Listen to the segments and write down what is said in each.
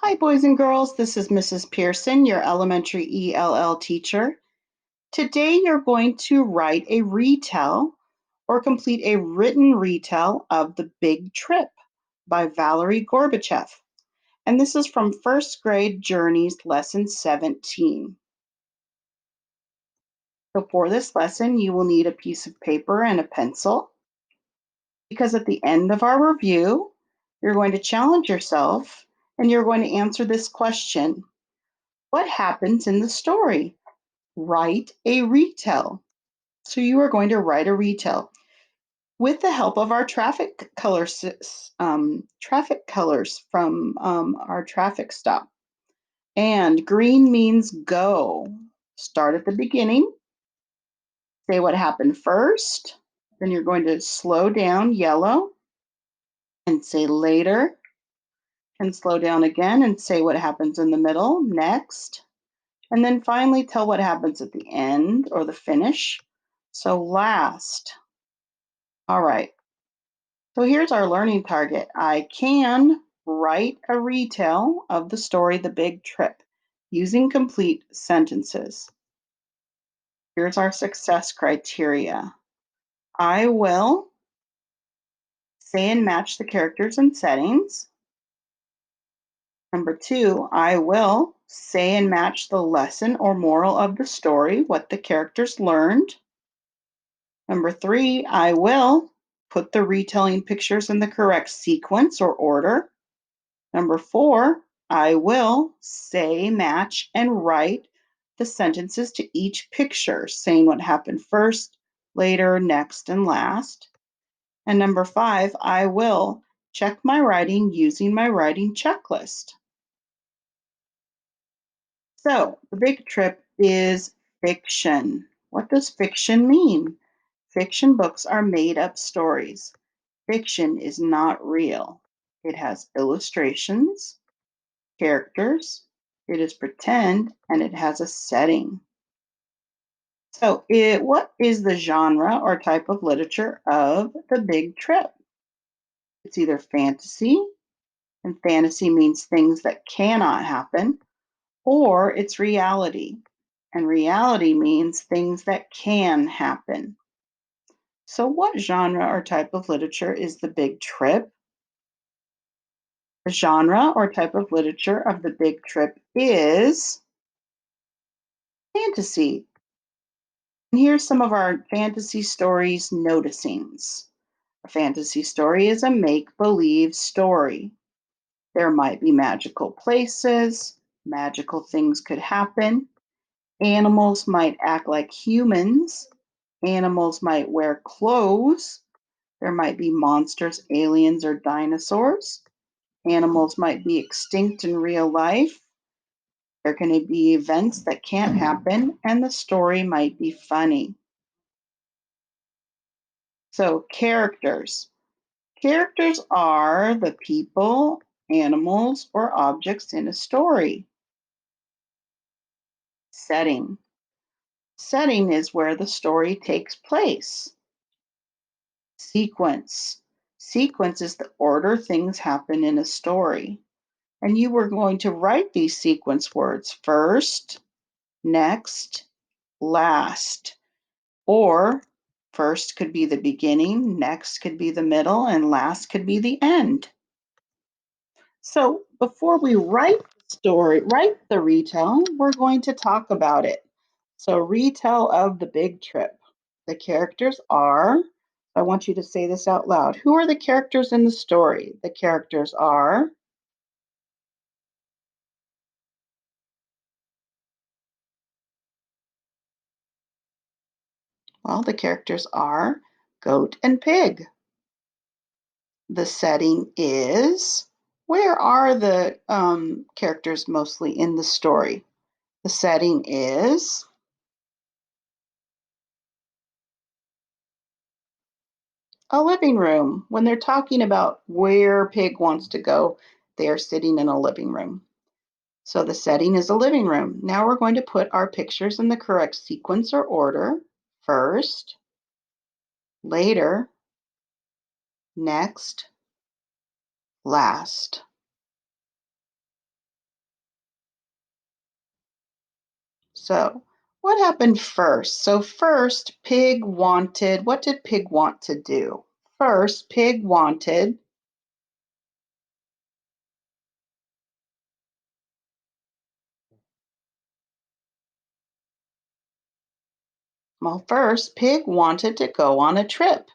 Hi, boys and girls. This is Mrs. Pearson, your elementary ELL teacher. Today, you're going to write a retell or complete a written retell of The Big Trip by Valerie Gorbachev. And this is from first grade Journeys, lesson 17. So for this lesson, you will need a piece of paper and a pencil because at the end of our review, you're going to challenge yourself and you're going to answer this question. What happens in the story? Write a retell. So you are going to write a retell with the help of our traffic colors from our traffic stop. And green means go. Start at the beginning. Say what happened first. Then you're going to slow down, yellow, and say later. And slow down again and say what happens in the middle, next. And then finally tell what happens at the end or the finish. So last. All right. So here's our learning target. I can write a retell of the story The Big Trip using complete sentences. Here's our success criteria. I will say and match the characters and settings. Number 2, I will say and match the lesson or moral of the story, what the characters learned. Number 3, I will put the retelling pictures in the correct sequence or order. Number 4, I will say, match, and write the sentences to each picture, saying what happened first, later, next, and last. And number 5, I will check my writing using my writing checklist. So, The Big Trip is fiction. What does fiction mean? Fiction books are made up stories. Fiction is not real. It has illustrations, characters, it is pretend, and it has a setting. So, what is the genre or type of literature of The Big Trip? It's either fantasy, and fantasy means things that cannot happen, or it's reality, and reality means things that can happen. So, what genre or type of literature is The Big Trip? The genre or type of literature of The Big Trip is fantasy. And here's some of our fantasy stories noticings. A fantasy story is a make believe story. There might be magical places, magical things could happen, animals might act like humans, animals might wear clothes, there might be monsters, aliens, or dinosaurs. Animals might be extinct in real life. There can be events that can't happen, and the story might be funny. So, characters. Characters are the people, animals, or objects in a story. Setting. Setting is where the story takes place. Sequence. Sequence is the order things happen in a story. And you were going to write these sequence words first, next, last. Or first could be the beginning, next could be the middle, and last could be the end. So before we write the retell, we're going to talk about it. So retell of The Big Trip. The characters are, I want you to say this out loud. Who are the characters in the story? The characters are, well, the characters are goat and pig. The setting is, where are the characters mostly in the story? The setting is a living room. When they're talking about where Pig wants to go, they are sitting in a living room. So the setting is a living room. Now we're going to put our pictures in the correct sequence or order. First, later, next, last. So, what happened first? So, first, Pig wanted, what did Pig want to do? First, Pig wanted, well, first, Pig wanted to go on a trip.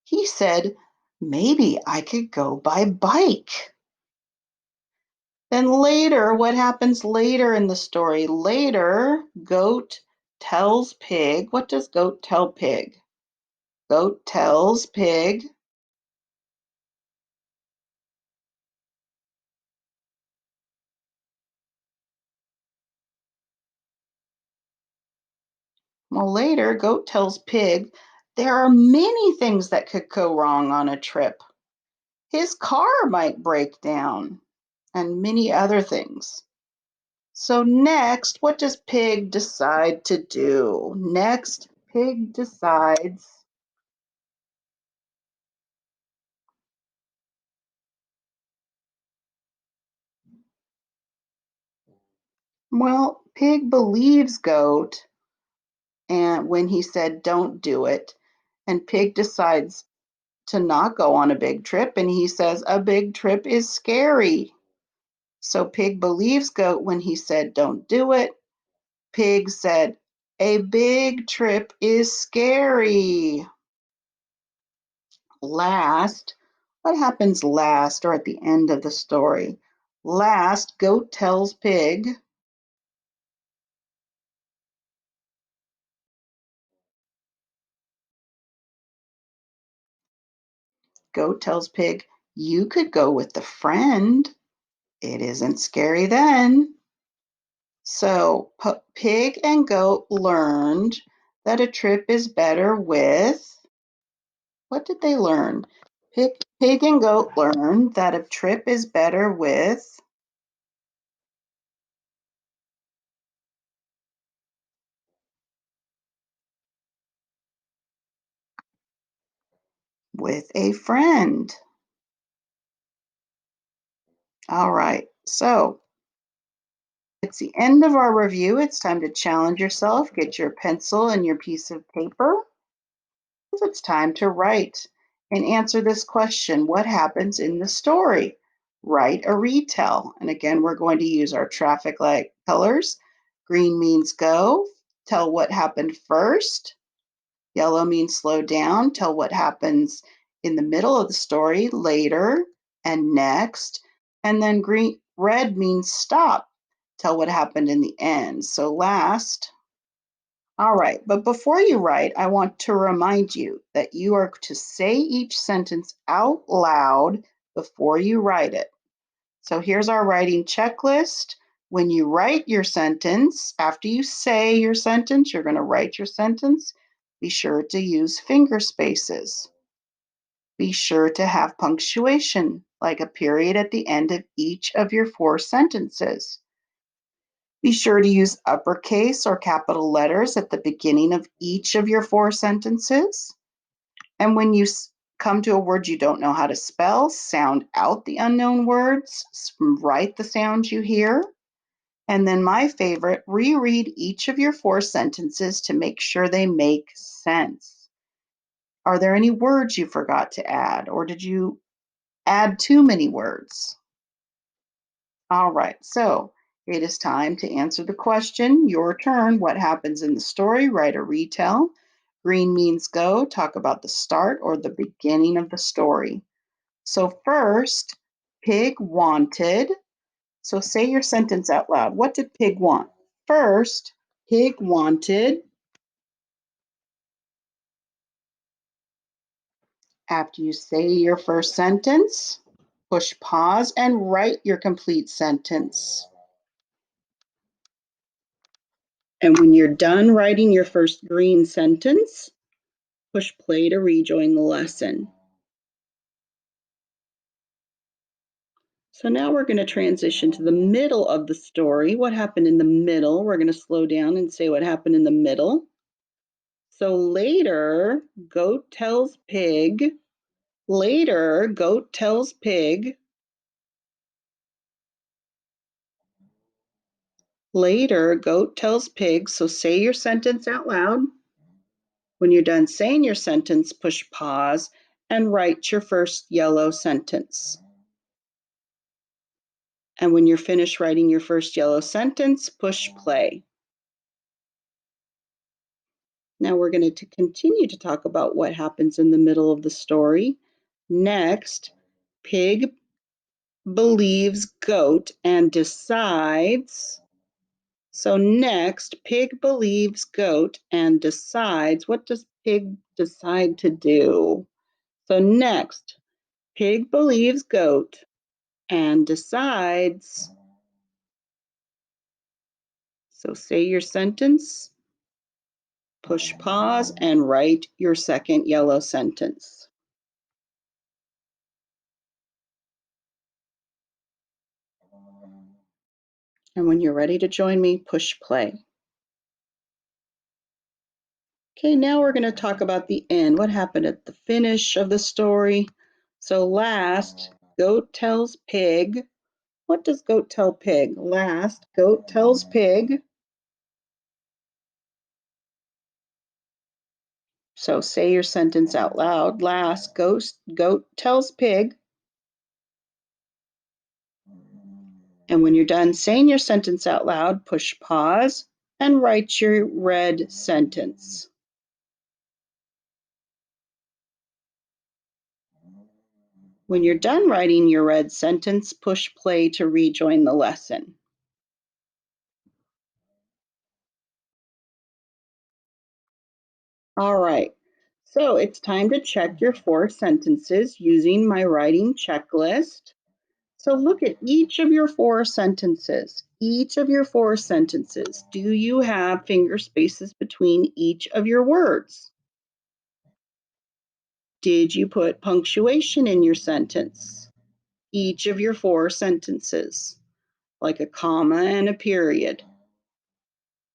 He said, maybe I could go by bike. Then later, what happens later in the story? Later, Goat tells Pig, what does Goat tell Pig? Goat tells Pig, well, later, Goat tells Pig, there are many things that could go wrong on a trip. His car might break down, and many other things. So, next, what does Pig decide to do? Next, Pig decides, well, Pig believes Goat and when he said don't do it, and Pig decides to not go on a big trip, and he says a big trip is scary. So Pig believes Goat when he said don't do it. Pig said a big trip is scary. Last, what happens last or at the end of the story? Last, Goat tells Pig, Goat tells Pig, you could go with a friend. It isn't scary then. So Pig and Goat learned that a trip is better with, what did they learn? Pig and Goat learned that a trip is better with a friend. All right, so it's the end of our review. It's time to challenge yourself. Get your pencil and your piece of paper. It's time to write and answer this question. What happens in the story? Write a retell. And again, we're going to use our traffic light colors. Green means go. Tell what happened first. Yellow means slow down. Tell what happens in the middle of the story, later, and next. And then red means stop. Tell what happened in the end. So last, all right, but before you write, I want to remind you that you are to say each sentence out loud before you write it. So here's our writing checklist. When you write your sentence, after you say your sentence, you're going to write your sentence. Be sure to use finger spaces. Be sure to have punctuation, like a period at the end of each of your 4 sentences. Be sure to use uppercase or capital letters at the beginning of each of your 4 sentences. And when you come to a word you don't know how to spell, sound out the unknown words, write the sounds you hear. And then my favorite, reread each of your 4 sentences to make sure they make sense. Are there any words you forgot to add, or did you add too many words? All right, so it is time to answer the question. Your turn. What happens in the story? Write a retell. Green means go. Talk about the start or the beginning of the story. So, first, Pig wanted. So, say your sentence out loud. What did Pig want? First, Pig wanted. After you say your first sentence, push pause and write your complete sentence. And when you're done writing your first green sentence, push play to rejoin the lesson. So now we're going to transition to the middle of the story. What happened in the middle? We're going to slow down and say what happened in the middle. So later, Goat tells Pig. Later, Goat tells Pig. Later, goat tells pig, so say your sentence out loud. When you're done saying your sentence, push pause and write your first yellow sentence. And when you're finished writing your first yellow sentence, push play. Now we're going to continue to talk about what happens in the middle of the story. Next, pig believes goat and decides. So next, pig believes goat and decides. What does pig decide to do? So next, pig believes goat and decides. So say your sentence, push pause, and write your second yellow sentence. And when you're ready to join me, push play. Okay, now we're going to talk about the end. What happened at the finish of the story? So last, goat tells pig. What does goat tell pig? Last, goat tells pig. So say your sentence out loud. Last, goat tells pig. And when you're done saying your sentence out loud, push pause and write your red sentence. When you're done writing your red sentence, push play to rejoin the lesson. All right, so it's time to check your 4 sentences using my writing checklist. So look at each of your 4 sentences. Each of your 4 sentences. Do you have finger spaces between each of your words? Did you put punctuation in your sentence? Each of your 4 sentences, like a comma and a period.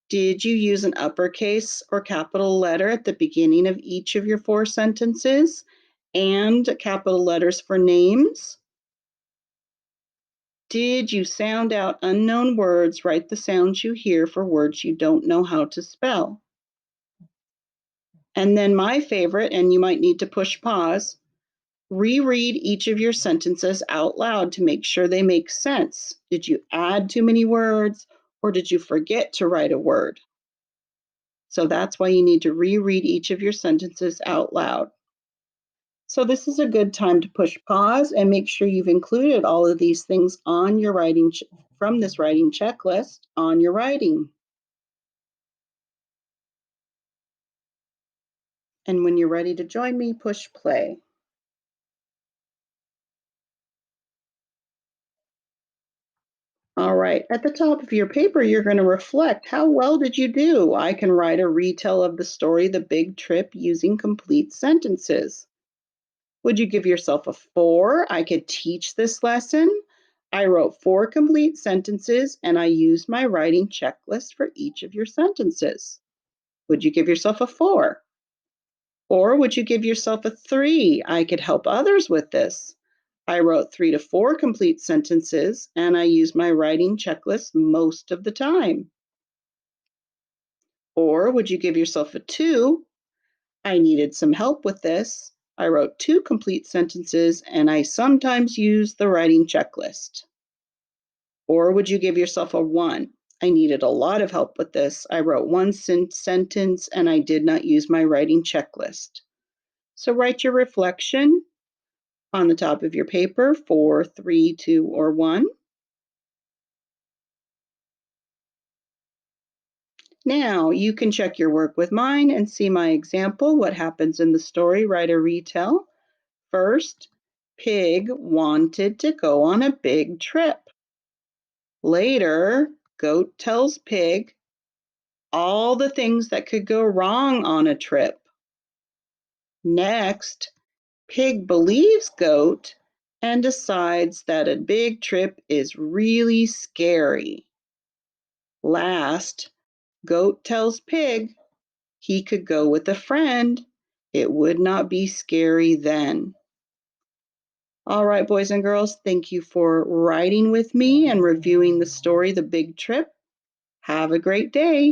Did you use an uppercase or capital letter at the beginning of each of your 4 sentences and capital letters for names? Did you sound out unknown words? Write the sounds you hear for words you don't know how to spell. And then my favorite, and you might need to push pause, reread each of your sentences out loud to make sure they make sense. Did you add too many words or did you forget to write a word? So that's why you need to reread each of your sentences out loud. So this is a good time to push pause and make sure you've included all of these things on your writing from this writing checklist on your writing. And when you're ready to join me, push play. All right, at the top of your paper, you're going to reflect, how well did you do? I can write a retell of the story, The Big Trip, using complete sentences. Would you give yourself a 4? I could teach this lesson. I wrote 4 complete sentences and I used my writing checklist for each of your sentences. Would you give yourself a 4? Or would you give yourself a 3? I could help others with this. I wrote 3 to 4 complete sentences and I used my writing checklist most of the time. Or would you give yourself a 2? I needed some help with this. I wrote 2 complete sentences and I sometimes use the writing checklist. Or would you give yourself a 1? I needed a lot of help with this. I wrote 1 sentence and I did not use my writing checklist. So write your reflection on the top of your paper, 4, 3, 2, or 1. Now you can check your work with mine and see my example. What happens in the story? Write a retell. First, pig wanted to go on a big trip. Later, goat tells pig all the things that could go wrong on a trip. Next, pig believes goat and decides that a big trip is really scary. Last, goat tells pig he could go with a friend. It would not be scary then. All right, boys and girls, thank you for writing with me and reviewing the story, The Big Trip. Have a great day.